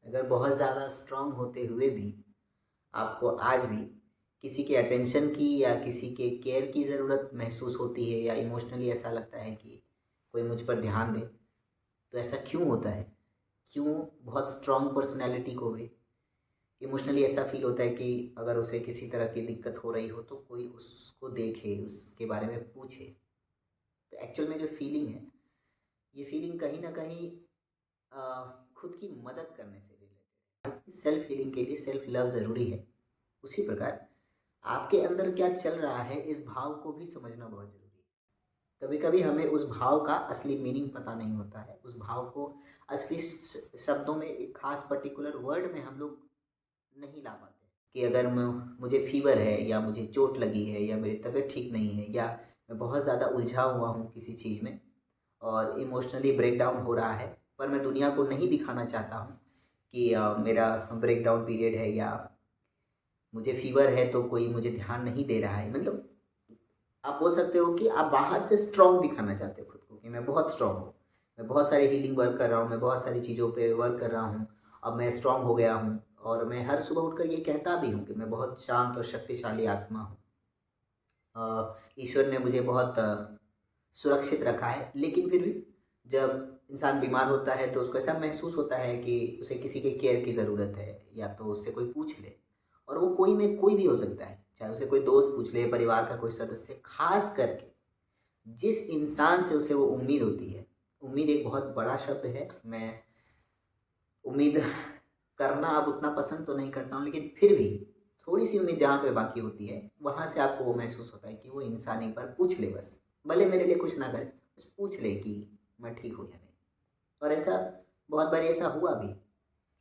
अगर बहुत ज़्यादा स्ट्रॉन्ग होते हुए भी आपको आज भी किसी के अटेंशन की या किसी के केयर की ज़रूरत महसूस होती है या इमोशनली ऐसा लगता है कि कोई मुझ पर ध्यान दे, तो ऐसा क्यों होता है? क्यों बहुत स्ट्रॉन्ग पर्सनैलिटी को भी इमोशनली ऐसा फ़ील होता है कि अगर उसे किसी तरह की दिक्कत हो रही हो तो कोई उसको देखे, उसके बारे में पूछे। तो एक्चुअल में जो फीलिंग है, ये फीलिंग कहीं न कहीं खुद की मदद करने से रिलेटेड है। सेल्फ हीलिंग के लिए सेल्फ लव ज़रूरी है। उसी प्रकार आपके अंदर क्या चल रहा है, इस भाव को भी समझना बहुत ज़रूरी है। कभी-कभी हमें उस भाव का असली मीनिंग पता नहीं होता है। उस भाव को असली शब्दों में, एक ख़ास पर्टिकुलर वर्ड में हम लोग नहीं ला पाते कि अगर मुझे फ़ीवर है या मुझे चोट लगी है या मेरी तबीयत ठीक नहीं है या मैं बहुत ज़्यादा उलझा हुआ हूँ किसी चीज़ में और इमोशनली ब्रेकडाउन हो रहा है, पर मैं दुनिया को नहीं दिखाना चाहता हूँ कि मेरा ब्रेकडाउन पीरियड है या मुझे फ़ीवर है तो कोई मुझे ध्यान नहीं दे रहा है। मतलब आप बोल सकते हो कि आप बाहर से स्ट्रॉन्ग दिखाना चाहते हो खुद को कि मैं बहुत स्ट्रॉन्ग हूँ। मैं बहुत सारी हीलिंग वर्क कर रहा हूँ, मैं बहुत सारी चीज़ों पे वर्क कर रहा हूँ। अब मैं स्ट्रॉन्ग हो गया हूँ और मैं हर सुबह उठकर ये कहता भी हूँ कि मैं बहुत शांत और शक्तिशाली आत्मा हूँ। ईश्वर ने मुझे बहुत सुरक्षित रखा है। लेकिन फिर भी जब इंसान बीमार होता है तो उसको ऐसा महसूस होता है कि उसे किसी के केयर की ज़रूरत है या तो उससे कोई पूछ ले। और वो कोई में कोई भी हो सकता है, चाहे उसे कोई दोस्त पूछ ले, परिवार का कोई सदस्य, ख़ास करके जिस इंसान से उसे वो उम्मीद होती है। उम्मीद एक बहुत बड़ा शब्द है। मैं उम्मीद करना अब उतना पसंद तो नहीं करता हूँ, लेकिन फिर भी थोड़ी-सी उम्मीद जहाँ पे बाकी होती है, वहाँ से आपको वो महसूस होता है कि वो इंसान एक बार पूछ ले बस। भले मेरे लिए कुछ ना करे, बस पूछ ले कि मैं ठीक हूँ या नहीं। और ऐसा बहुत बारी ऐसा हुआ भी।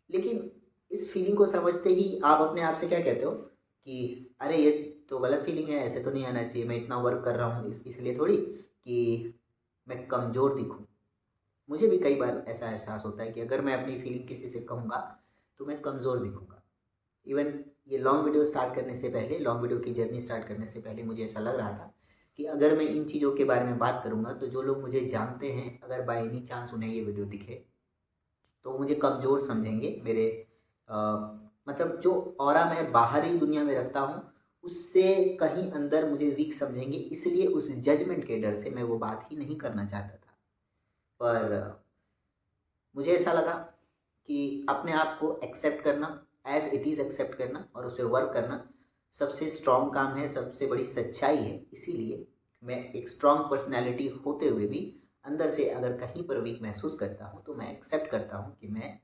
लेकिन इस फीलिंग को समझते ही आप अपने आप से क्या कहते हो कि अरे ये तो गलत फीलिंग है, ऐसे तो नहीं आना चाहिए, मैं इतना वर्क कर रहा हूँ इसलिए थोड़ी कि मैं कमज़ोर दिखूँ। मुझे भी कई बार ऐसा एहसास होता है कि अगर मैं अपनी फीलिंग किसी से कहूँगा, तो मैं कमज़ोर दिखूँगा। इवन ये लॉन्ग वीडियो स्टार्ट करने से पहले, लॉन्ग वीडियो की जर्नी स्टार्ट करने से पहले मुझे ऐसा लग रहा था कि अगर मैं इन चीज़ों के बारे में बात करूँगा, तो जो लोग मुझे जानते हैं, अगर बाय एनी चांस उन्हें ये वीडियो दिखे, तो वो मुझे कमज़ोर समझेंगे। मेरे अ, मतलब जो ऑरा मैं बाहरी दुनिया में रखता हूँ, उससे कहीं अंदर मुझे वीक समझेंगे। इसलिए उस जजमेंट के डर से मैं वो बात ही नहीं करना चाहता था। पर मुझे ऐसा लगा कि अपने आप को एक्सेप्ट करना, एज़ इट इज़ एक्सेप्ट करना और उस पे वर्क करना सबसे स्ट्रॉन्ग काम है, सबसे बड़ी सच्चाई है। इसीलिए मैं एक स्ट्रॉन्ग पर्सनैलिटी होते हुए भी अंदर से अगर कहीं पर वीक महसूस करता हूँ, तो मैं एक्सेप्ट करता हूँ कि मैं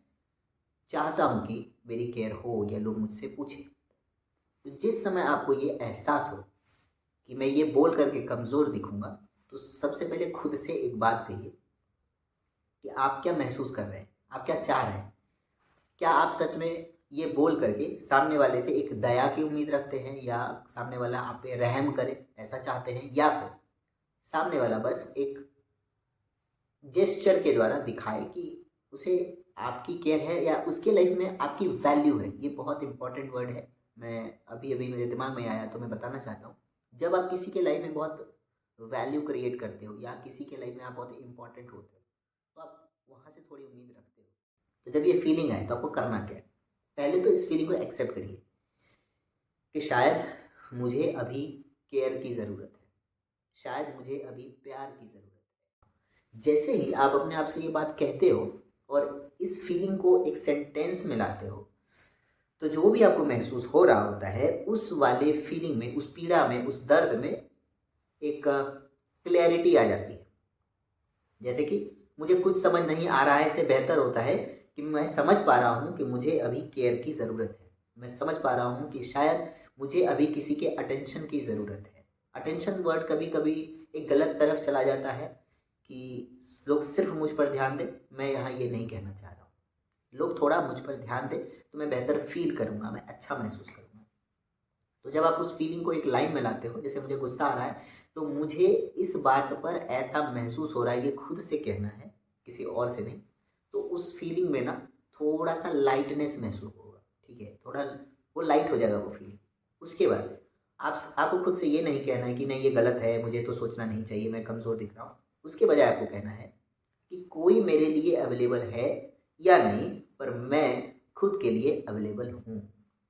चाहता हूँ कि मेरी केयर हो या लोग मुझसे पूछें। तो जिस समय आपको ये एहसास हो कि मैं ये बोल कर के कमज़ोर दिखूँगा, तो सबसे पहले खुद से एक बात कहिए कि आप क्या महसूस कर रहे हैं? आप क्या चाह रहे हैं? क्या आप सच में ये बोल करके सामने वाले से एक दया की उम्मीद रखते हैं या सामने वाला आप पे रहम करे, ऐसा चाहते हैं, या फिर सामने वाला बस एक जेस्चर के द्वारा दिखाए कि उसे आपकी केयर है या उसके लाइफ में आपकी वैल्यू है। ये बहुत इंपॉर्टेंट वर्ड है। मैं अभी-अभी मेरे दिमाग में आया तो मैं बताना चाहता हूँ। जब आप किसी के लाइफ में बहुत वैल्यू क्रिएट करते हो या किसी के लाइफ में आप बहुत इंपॉर्टेंट होते हो, तो आप वहाँ से थोड़ी उम्मीद रखते हो। तो जब ये फीलिंग आए तो आपको करना क्या है? पहले तो इस फीलिंग को एक्सेप्ट करिए कि शायद मुझे अभी केयर की ज़रूरत है। शायद मुझे अभी प्यार की ज़रूरत है। जैसे ही आप अपने आप से ये बात कहते हो और इस फीलिंग को एक सेंटेंस में लाते हो, तो जो भी आपको महसूस हो रहा होता है, उस वाले फीलिंग में, उस पीड़ा में, उस दर्द में एक क्लैरिटी आ जाती है। जैसे कि मुझे कुछ समझ नहीं आ रहा है से बेहतर होता है कि मैं समझ पा रहा हूँ कि मुझे अभी केयर की ज़रूरत है। मैं समझ पा रहा हूँ कि शायद मुझे अभी किसी के अटेंशन की ज़रूरत है। अटेंशन वर्ड कभी-कभी एक गलत तरफ चला जाता है कि लोग सिर्फ़ मुझ पर ध्यान दें, मैं यहाँ ये नहीं कहना चाह रहा हूँ। लोग थोड़ा मुझ पर ध्यान दें, तो मैं बेहतर फ़ील करूँगा, मैं अच्छा महसूस करूँगा। तो जब आप उस फीलिंग को एक लाइन में लाते हो, जैसे मुझे गुस्सा आ रहा है, तो मुझे इस बात पर ऐसा महसूस हो रहा है, ये खुद से कहना है, किसी और से नहीं। तो उस फीलिंग में ना थोड़ा-सा लाइटनेस महसूस होगा, ठीक है? थोड़ा वो लाइट हो जाएगा वो फीलिंग। उसके बाद आपको खुद से ये नहीं कहना है कि नहीं ये गलत है, मुझे तो सोचना नहीं चाहिए, मैं कमज़ोर दिख रहा हूँ। उसके बजाय आपको कहना है कि कोई मेरे लिए अवेलेबल है या नहीं, पर मैं खुद के लिए अवेलेबल हूँ।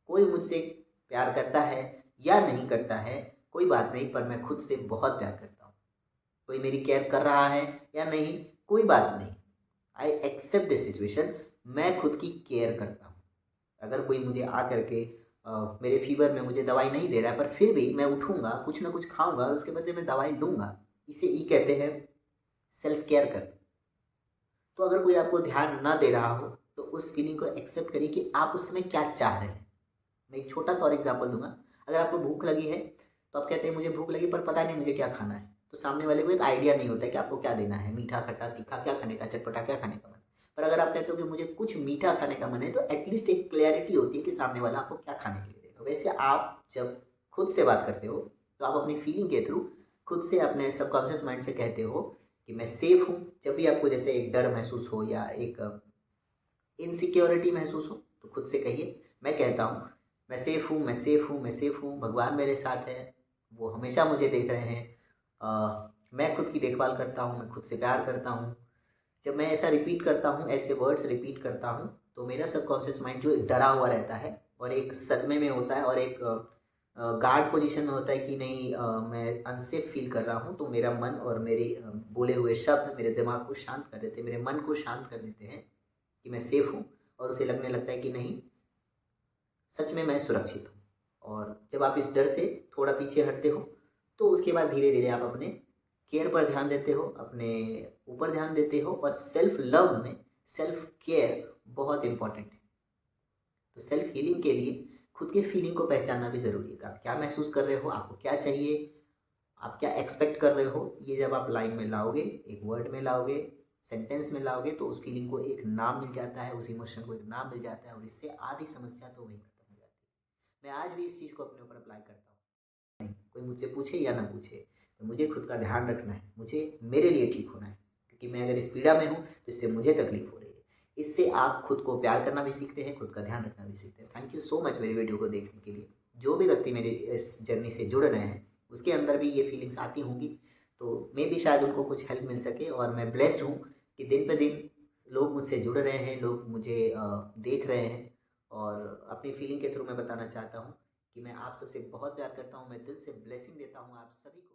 कोई मुझसे प्यार करता है या नहीं करता है, कोई बात नहीं, पर मैं खुद से बहुत प्यार करता हूँ। कोई मेरी केयर कर रहा है या नहीं, कोई बात नहीं। आई एक्सेप्ट दिस सिचुएशन, मैं खुद की केयर करता हूँ। अगर कोई मुझे आ करके मेरे फ़ीवर में मुझे दवाई नहीं दे रहा है, पर फिर भी मैं उठूँगा, कुछ ना कुछ खाऊँगा और उसके बदले मैं दवाई लूँगा। इसे ई कहते हैं सेल्फ केयर करना। तो अगर कोई आपको ध्यान ना दे रहा हो, तो उस फीलिंग को एक्सेप्ट करिए कि आप उस समय क्या चाह रहे हैं। मैं एक छोटा-सा और एग्ज़ाम्पल दूँगा। अगर आपको भूख लगी है, तो आप कहते हैं मुझे भूख लगी पर पता नहीं मुझे क्या खाना है। तो सामने वाले को एक आइडिया नहीं होता है कि आपको क्या देना है, मीठा, खट्टा, तीखा क्या खाने का, चटपटा क्या खाने का मन है। पर अगर आप कहते हो कि मुझे कुछ मीठा खाने का मन है, तो एटलीस्ट एक क्लैरिटी होती है कि सामने वाला आपको क्या खाने के लिए देगा। वैसे आप जब खुद से बात करते हो, तो आप अपनी फीलिंग के थ्रू खुद से अपने सबकॉन्शियस माइंड से कहते हो कि मैं सेफ हूँ। जब भी आपको जैसे एक डर महसूस हो या एक इनसिक्योरिटी महसूस हो, तो खुद से कहिए, मैं कहता हूँ मैं सेफ हूँ, मैं सेफ हूँ, मैं सेफ हूँ, भगवान मेरे साथ है, वो हमेशा मुझे देख रहे हैं। मैं खुद की देखभाल करता हूँ, मैं खुद से प्यार करता हूँ। जब मैं ऐसा रिपीट करता हूँ, ऐसे वर्ड्स रिपीट करता हूँ, तो मेरा सबकॉन्शियस माइंड जो डरा हुआ रहता है और एक सदमे में होता है और एक गार्ड पोजीशन में होता है कि नहीं, मैं अनसेफ फील कर रहा हूँ, तो मेरा मन और मेरे बोले हुए शब्द मेरे दिमाग को शांत कर देते हैं, मेरे मन को शांत कर देते हैं कि मैं सेफ हूँ। और उसे लगने लगता है कि नहीं, सच में मैं सुरक्षित हूँ। और जब आप इस डर से थोड़ा पीछे हटते हो, तो उसके बाद धीरे-धीरे आप अपने केयर पर ध्यान देते हो, अपने ऊपर ध्यान देते हो और सेल्फ लव में सेल्फ केयर बहुत इम्पोर्टेंट है। तो सेल्फ हीलिंग के लिए खुद के फीलिंग को पहचानना भी ज़रूरी है कि आप क्या महसूस कर रहे हो, आपको क्या चाहिए, आप क्या एक्सपेक्ट कर रहे हो। ये जब आप लाइन में लाओगे, एक वर्ड में लाओगे, सेंटेंस में लाओगे, तो उस फीलिंग को एक नाम मिल जाता है, उस इमोशन को एक नाम मिल जाता है और इससे आधी समस्या तो वहीं खत्म हो जाती है। मैं आज भी इस चीज़ को अपने ऊपर अप्लाई करता हूँ। नहीं, कोई मुझसे पूछे या ना पूछे, तो मुझे खुद का ध्यान रखना है, मुझे मेरे लिए ठीक होना है, क्योंकि मैं अगर इस पीड़ा में हूँ, तो इससे मुझे तकलीफ हो रही है। इससे आप खुद को प्यार करना भी सीखते हैं, खुद का ध्यान रखना भी सीखते हैं। थैंक यू सो मच मेरी वीडियो को देखने के लिए। जो भी व्यक्ति मेरी इस जर्नी से जुड़ रहे हैं, उसके अंदर भी ये फीलिंग्स आती होंगी, तो मे बी शायद उनको कुछ हेल्प मिल सके। और मैं ब्लेस्ड हूँ कि दिन पे दिन लोग मुझसे जुड़ रहे हैं, लोग मुझे देख रहे हैं। और अपनी फीलिंग के थ्रू मैं बताना चाहता हूँ कि मैं आप सबसे बहुत प्यार करता हूँ। मैं दिल से ब्लेसिंग देता हूँ आप सभी को।